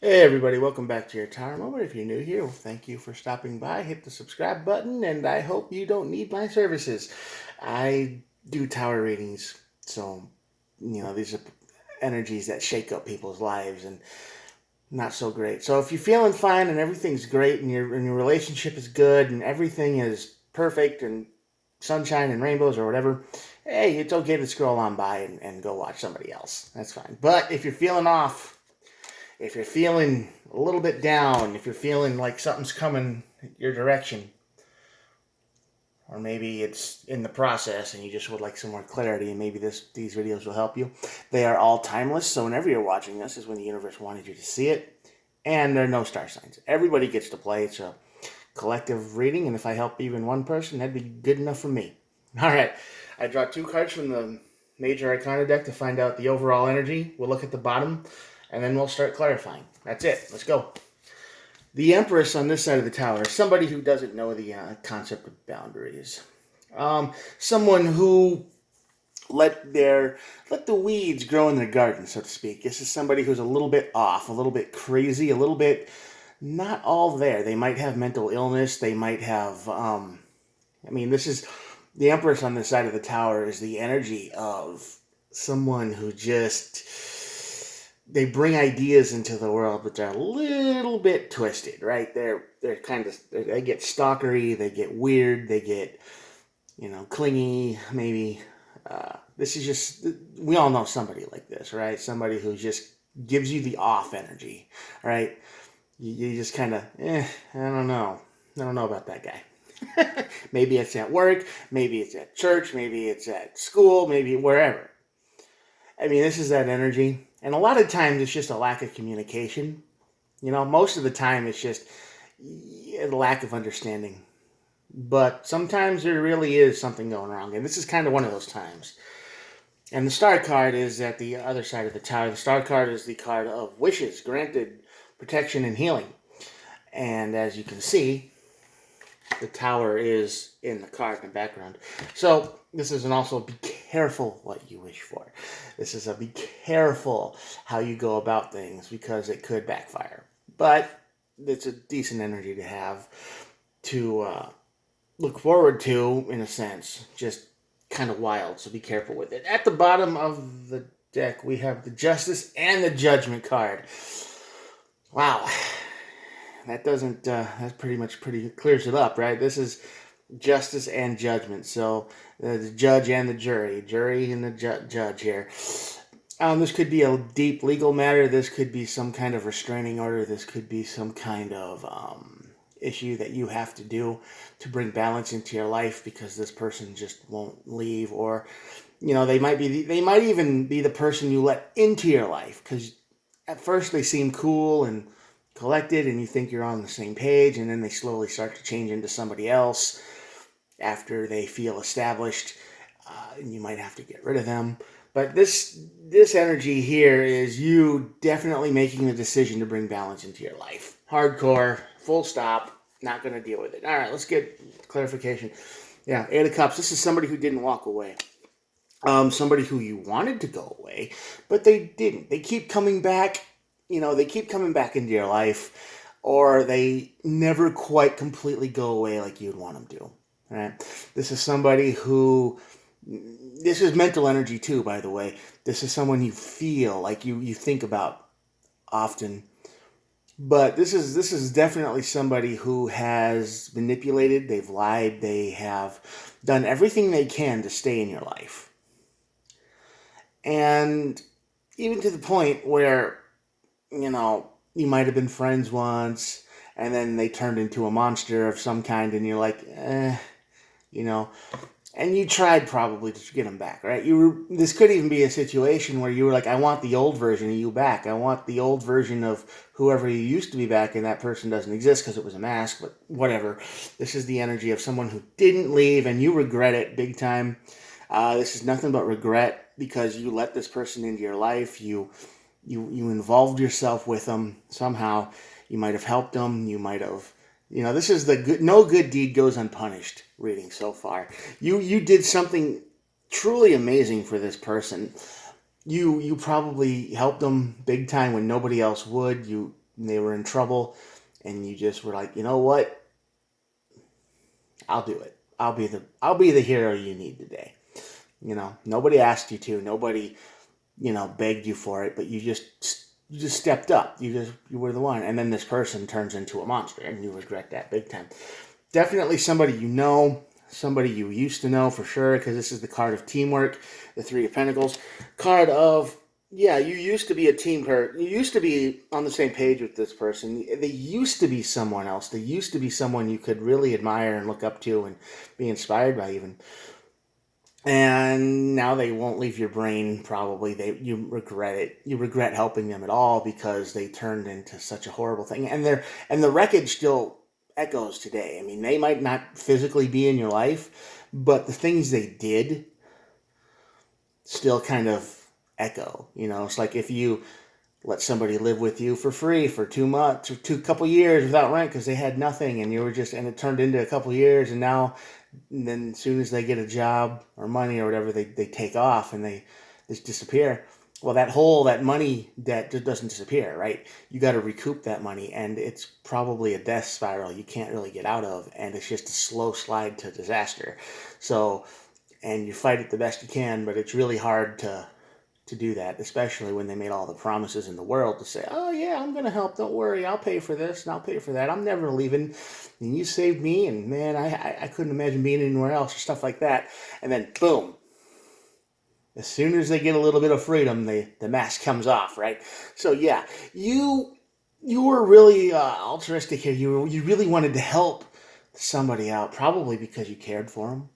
Hey everybody, welcome back to your Tower Moment. If you're new here, well, thank you for stopping by. Hit the subscribe button, and I hope you don't need my services. I do tower readings, so these are energies that shake up people's lives and not so great. So if you're feeling fine and everything's great and your relationship is good and everything is perfect and sunshine and rainbows or whatever, hey, it's okay to scroll on by and go watch somebody else. That's fine. But if you're feeling off, if you're feeling a little bit down, if you're feeling like something's coming your direction, or maybe it's in the process and you just would like some more clarity, and maybe these videos will help you. They are all timeless, so whenever you're watching this is when the universe wanted you to see it, and there are no star signs. Everybody gets to play. It's a collective reading, and if I help even one person, that'd be good enough for me. All right, I draw two cards from the Major Arcana deck to find out the overall energy. We'll look at the bottom, and then we'll start clarifying. That's it. Let's go. The Empress on this side of the tower is somebody who doesn't know the concept of boundaries. Someone who let the weeds grow in their garden, so to speak. This is somebody who's a little bit off, a little bit crazy, a little bit not all there. They might have mental illness. They might have. This is the Empress on this side of the tower is the energy of someone who just they bring ideas into the world, but they're a little bit twisted, right? They're kind of they get stalkery, they get weird, they get clingy, maybe. This is just we all know somebody like this, right? Somebody who just gives you the off energy, right? You just kind of, I don't know about that guy. Maybe it's at work, maybe it's at church, maybe it's at school, maybe wherever. This is that energy. And a lot of times it's just a lack of communication. Most of the time it's just a lack of understanding. But sometimes there really is something going wrong. And this is kind of one of those times. And the star card is at the other side of the tower. The star card is the card of wishes, granted protection and healing. And as you can see, the tower is in the card in the background. So this is an also be careful what you wish for. This is a be careful how you go about things because it could backfire. But it's a decent energy to have to look forward to, in a sense. Just kind of wild, so be careful with it. At the bottom of the deck, we have the Justice and the Judgment card. Wow, that doesn't that pretty clears it up, right? This is justice and judgment. So the judge and the jury and the judge here. This could be a deep legal matter. This could be some kind of restraining order. This could be some kind of issue that you have to do to bring balance into your life because this person just won't leave, or they might even be the person you let into your life because at first they seem cool and collected and you think you're on the same page, and then they slowly start to change into somebody else after they feel established, and you might have to get rid of them. But this energy here is you definitely making the decision to bring balance into your life. Hardcore, full stop, not going to deal with it. All right, let's get clarification. Yeah, Eight of Cups. This is somebody who didn't walk away. Somebody who you wanted to go away, but they didn't. They keep coming back. They keep coming back into your life, or they never quite completely go away like you'd want them to. Right? This is somebody who. This is mental energy too, by the way. This is someone you feel like you think about often. But this is definitely somebody who has manipulated, they've lied, they have done everything they can to stay in your life. And even to the point where, you might have been friends once and then they turned into a monster of some kind and you're like, you know, and you tried probably to get them back, right? This could even be a situation where you were like, I want the old version of you back. I want the old version of whoever you used to be back, and that person doesn't exist because it was a mask, but whatever. This is the energy of someone who didn't leave and you regret it big time. This is nothing but regret because you let this person into your life. You involved yourself with them somehow. You might have helped them. You might have, this is the good. No good deed goes unpunished. Reading so far, you did something truly amazing for this person. You probably helped them big time when nobody else would. and they were in trouble, and you just were like, you know what? I'll do it. I'll be the hero you need today. Nobody asked you to. Nobody, begged you for it, but you just stepped up. You were the one. And then this person turns into a monster, and you regret that big time. Definitely somebody somebody you used to know for sure, because this is the card of teamwork, the Three of Pentacles. Card of, yeah, you used to be a team person. You used to be on the same page with this person. They used to be someone else. They used to be someone you could really admire and look up to and be inspired by even. And now they won't leave your brain, probably. You regret it. You regret helping them at all because they turned into such a horrible thing. And the wreckage still echoes today. I mean, they might not physically be in your life, but the things they did still kind of echo. It's like if you let somebody live with you for free for 2 months or couple years without rent because they had nothing, and and it turned into a couple years, and then as soon as they get a job or money or whatever, they take off and they just disappear. Well, that money debt just doesn't disappear, right? You got to recoup that money, and it's probably a death spiral you can't really get out of, and it's just a slow slide to disaster. So, and you fight it the best you can, but it's really hard to do that, especially when they made all the promises in the world to say, oh yeah, I'm going to help, don't worry, I'll pay for this and I'll pay for that, I'm never leaving, and you saved me, and man, I couldn't imagine being anywhere else, or stuff like that. And then boom, as soon as they get a little bit of freedom, the mask comes off, right? So yeah, you were really altruistic here. You really wanted to help somebody out, probably because you cared for them.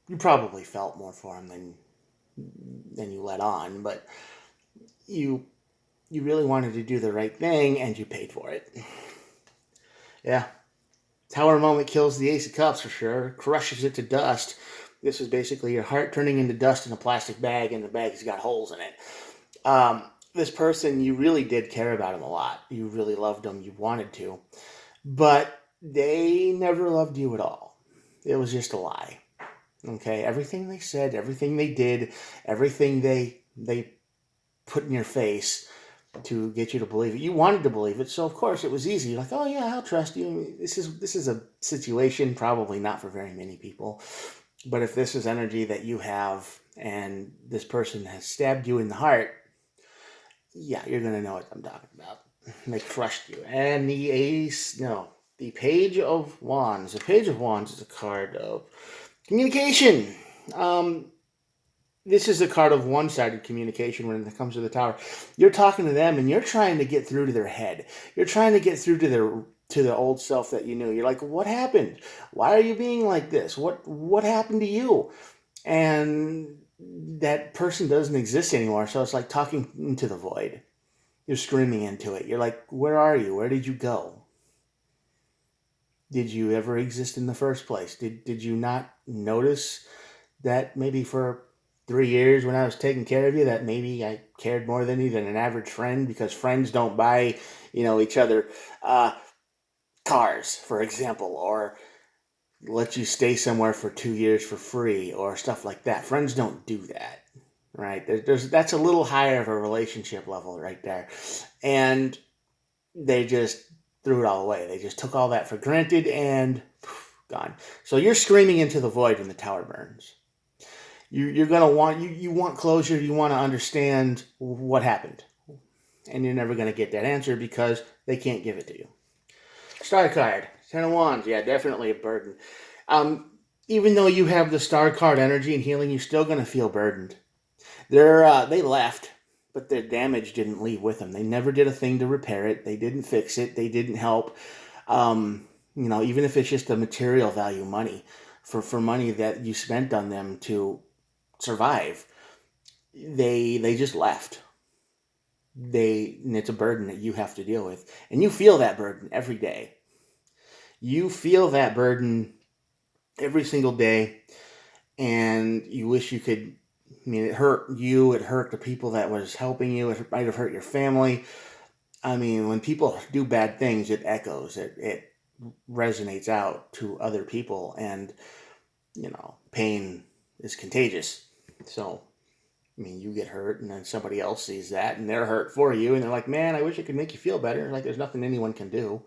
You probably felt more for them than you let on, but you really wanted to do the right thing, and you paid for it. Yeah. Tower moment kills the Ace of Cups for sure. Crushes it to dust. This is basically your heart turning into dust in a plastic bag, and the bag's got holes in it. This person, you really did care about him a lot. You really loved them. You wanted to. But they never loved you at all. It was just a lie. Okay? Everything they said, everything they did, everything they put in your face to get you to believe it. You wanted to believe it, so of course it was easy. You're like, oh yeah, I'll trust you. This is a situation probably not for very many people. But if this is energy that you have and this person has stabbed you in the heart, yeah, you're going to know what I'm talking about. They crushed you. And the Page of Wands. The Page of Wands is a card of communication. This is a card of one-sided communication when it comes to the Tower. You're talking to them and you're trying to get through to their head. You're trying to get through to the old self that you knew. You're like, what happened? Why are you being like this? What happened to you? And that person doesn't exist anymore. So it's like talking into the void. You're screaming into it. You're like, where are you? Where did you go? Did you ever exist in the first place? Did you not notice that maybe for 3 years when I was taking care of you, that maybe I cared more than you than an average friend, because friends don't buy, each other cars, for example, or let you stay somewhere for 2 years for free or stuff like that. Friends don't do that, right? That's a little higher of a relationship level right there. And they just threw it all away. They just took all that for granted and gone. So you're screaming into the void when the tower burns. You're gonna want you want closure. You want to understand what happened, and you're never gonna get that answer because they can't give it to you. Star card, Ten of Wands. Yeah, definitely a burden. Even though you have the star card energy and healing, you're still gonna feel burdened. They left, but their damage didn't leave with them. They never did a thing to repair it. They didn't fix it. They didn't help. Even if it's just a material value money for money that you spent on them to survive, they just left. And it's a burden that you have to deal with, and you feel that burden every day. You feel that burden every single day, and you wish you could. I mean, it hurt you. It hurt the people that was helping you. It might have hurt your family. I mean, when people do bad things, it echoes. It resonates out to other people, and pain is contagious. So I mean, you get hurt, and then somebody else sees that, and they're hurt for you, and they're like, man, I wish I could make you feel better. Like, there's nothing anyone can do.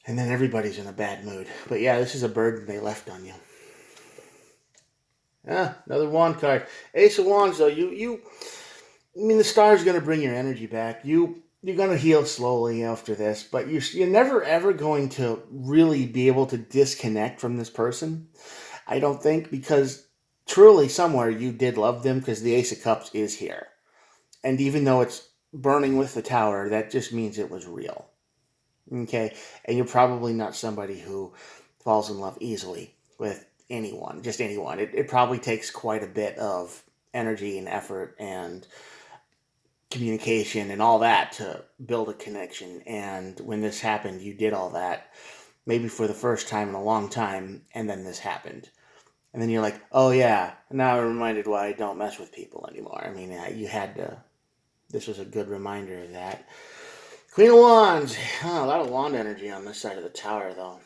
And then everybody's in a bad mood. But yeah, this is a burden they left on you. Ah, another wand card. Ace of Wands, though, I mean, the star's going to bring your energy back. You're going to heal slowly after this, but you're never ever going to really be able to disconnect from this person. I don't think, because truly somewhere you did love them, because the Ace of Cups is here. And even though it's burning with the Tower, that just means it was real. Okay? And you're probably not somebody who falls in love easily with anyone, just anyone. It probably takes quite a bit of energy and effort and communication and all that to build a connection. And when this happened, you did all that, maybe for the first time in a long time, and then this happened. And then you're like, oh yeah, now I'm reminded why I don't mess with people anymore. I mean, you had to, this was a good reminder of that. Queen of Wands. Oh, a lot of wand energy on this side of the Tower, though.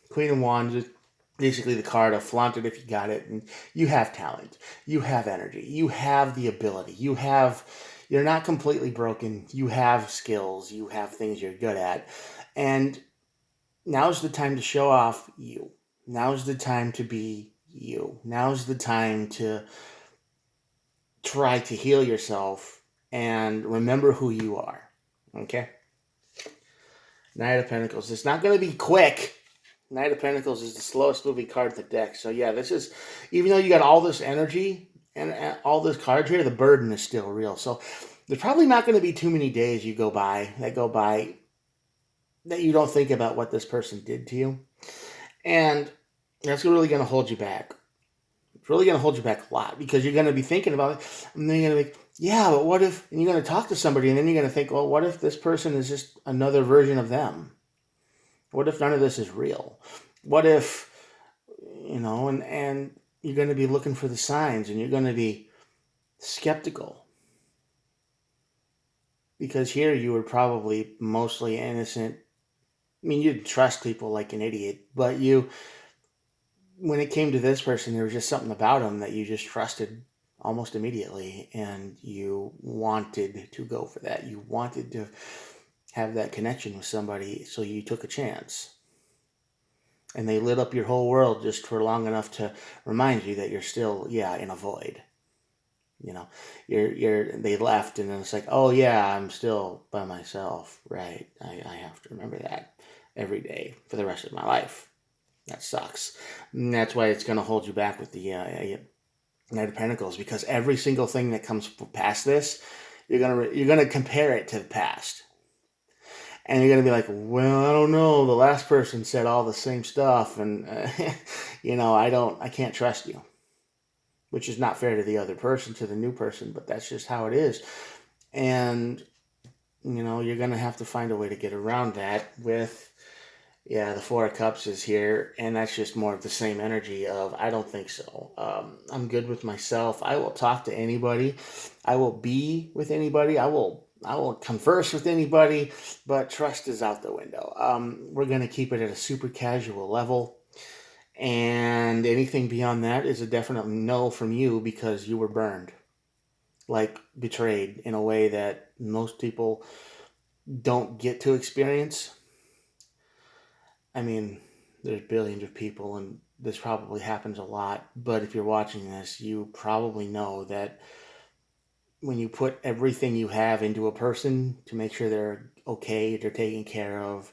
Queen of Wands is basically the card of flaunt it if you got it. And you have talent. You have energy. You have the ability. You're not completely broken. You have skills. You have things you're good at. And now's the time to show off you. Now's the time to be you. Now's the time to try to heal yourself and remember who you are. Okay? Knight of Pentacles. It's not going to be quick. Knight of Pentacles is the slowest moving card in the deck. So yeah, this is, even though you got all this energy and all this cards here, the burden is still real. So there's probably not going to be too many days that go by that you don't think about what this person did to you. And that's really going to hold you back. It's really going to hold you back a lot, because you're going to be thinking about it, and then you're going to be, yeah, but what if, and you're going to talk to somebody, and then you're going to think, well, what if this person is just another version of them? What if none of this is real? What if, and you're going to be looking for the signs, and you're going to be skeptical. Because here you were probably mostly innocent. I mean, you'd trust people like an idiot, but when it came to this person, there was just something about him that you just trusted almost immediately, and you wanted to go for that. You wanted to have that connection with somebody, so you took a chance. And they lit up your whole world just for long enough to remind you that you're still, in a void. They left, and then it's like, oh yeah, I'm still by myself, right? I have to remember that every day for the rest of my life. That sucks. And that's why it's going to hold you back with the Knight of Pentacles, because every single thing that comes past this, you're gonna compare it to the past, and you're gonna be like, well, I don't know. The last person said all the same stuff, and I can't trust you. Which is not fair to the other person, to the new person, but that's just how it is. And, you're going to have to find a way to get around that with, the Four of Cups is here, and that's just more of the same energy of, I don't think so. I'm good with myself. I will talk to anybody. I will be with anybody. I will converse with anybody, but trust is out the window. We're going to keep it at a super casual level. And anything beyond that is a definite no from you, because you were burned, like betrayed, in a way that most people don't get to experience. I mean, there's billions of people, and this probably happens a lot, but if you're watching this, you probably know that when you put everything you have into a person to make sure they're okay, they're taken care of,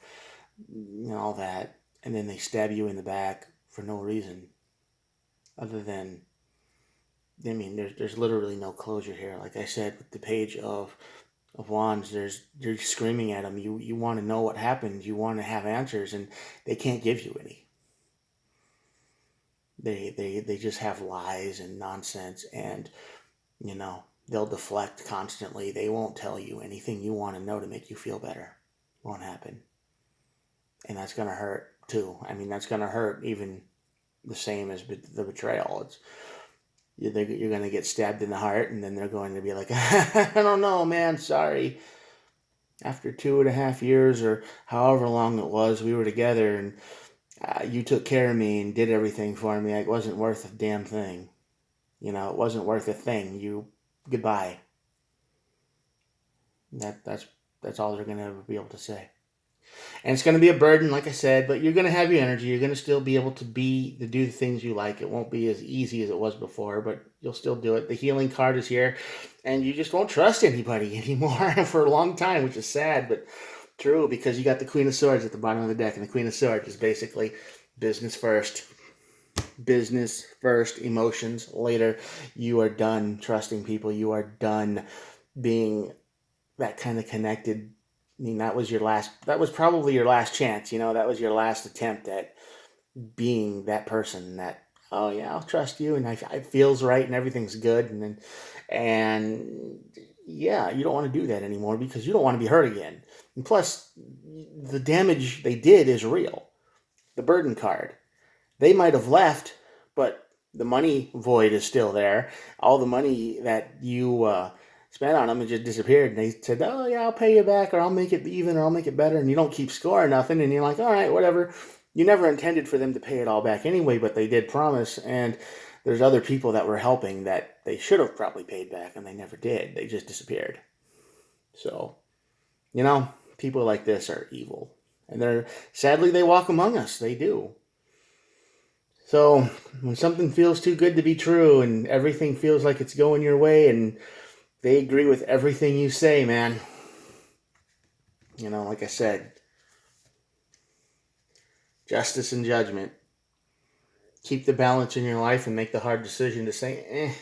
all that, and then they stab you in the back for no reason other than, there's literally no closure here. Like I said, with the Page of Wands, you're screaming at them. You want to know what happened. You want to have answers, and they can't give you any. They just have lies and nonsense, and they'll deflect constantly. They won't tell you anything you want to know to make you feel better. Won't happen, and that's gonna hurt too. That's gonna hurt even the same as the betrayal. You're going to get stabbed in the heart, and then they're going to be like, I don't know, man, sorry. After 2.5 years or however long it was, we were together, and you took care of me and did everything for me. It wasn't worth a damn thing. It wasn't worth a thing. Goodbye. That's all they're going to ever be able to say. And it's going to be a burden, like I said, but you're going to have your energy. You're going to still be able to do the things you like. It won't be as easy as it was before, but you'll still do it. The healing card is here, and you just won't trust anybody anymore for a long time, which is sad, but true, because you got the Queen of Swords at the bottom of the deck, and the Queen of Swords is basically business first. Business first, emotions later. You are done trusting people. You are done being that kind of connected. I mean, that was probably your last chance, that was your last attempt at being that person that, oh yeah, I'll trust you, and it feels right and everything's good. And yeah, you don't want to do that anymore because you don't want to be hurt again. And plus, the damage they did is real. The burden card. They might have left, but the money void is still there. All the money that you spent on them, it just disappeared. And they said, oh yeah, I'll pay you back, or I'll make it even, or I'll make it better. And you don't keep score or nothing. And you're like, all right, whatever. You never intended for them to pay it all back anyway, but they did promise. And there's other people that were helping that they should have probably paid back, and they never did. They just disappeared. So, people like this are evil. And sadly, they walk among us. They do. So when something feels too good to be true and everything feels like it's going your way and they agree with everything you say, man, like I said, justice and judgment. Keep the balance in your life and make the hard decision to say,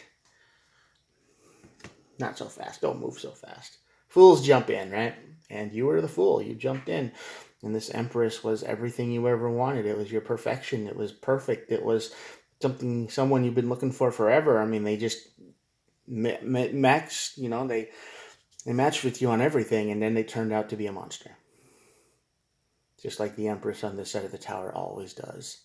not so fast. Don't move so fast. Fools jump in, right? And you were the fool. You jumped in. And this Empress was everything you ever wanted. It was your perfection. It was perfect. It was someone you've been looking for forever. I mean, they just matched, they matched with you on everything, and then they turned out to be a monster. Just like the Empress on this side of the tower always does.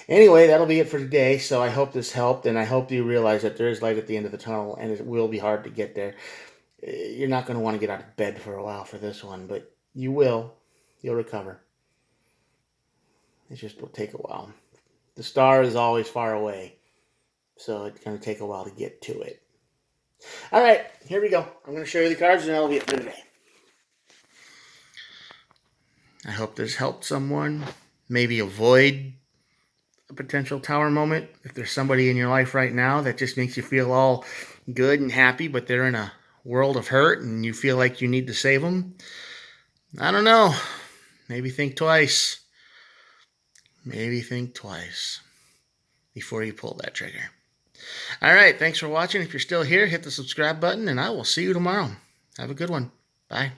Anyway, that'll be it for today. So I hope this helped, and I hope you realize that there is light at the end of the tunnel, and it will be hard to get there. You're not going to want to get out of bed for a while for this one, but you will. You'll recover. It just will take a while. The star is always far away, so it's going to take a while to get to it. All right, here we go. I'm going to show you the cards, and that'll be it for today. I hope this helped someone. Maybe avoid a potential tower moment. If there's somebody in your life right now that just makes you feel all good and happy, but they're in a world of hurt and you feel like you need to save them, I don't know. Maybe think twice. Maybe think twice before you pull that trigger. All right, thanks for watching. If you're still here, hit the subscribe button, and I will see you tomorrow. Have a good one. Bye.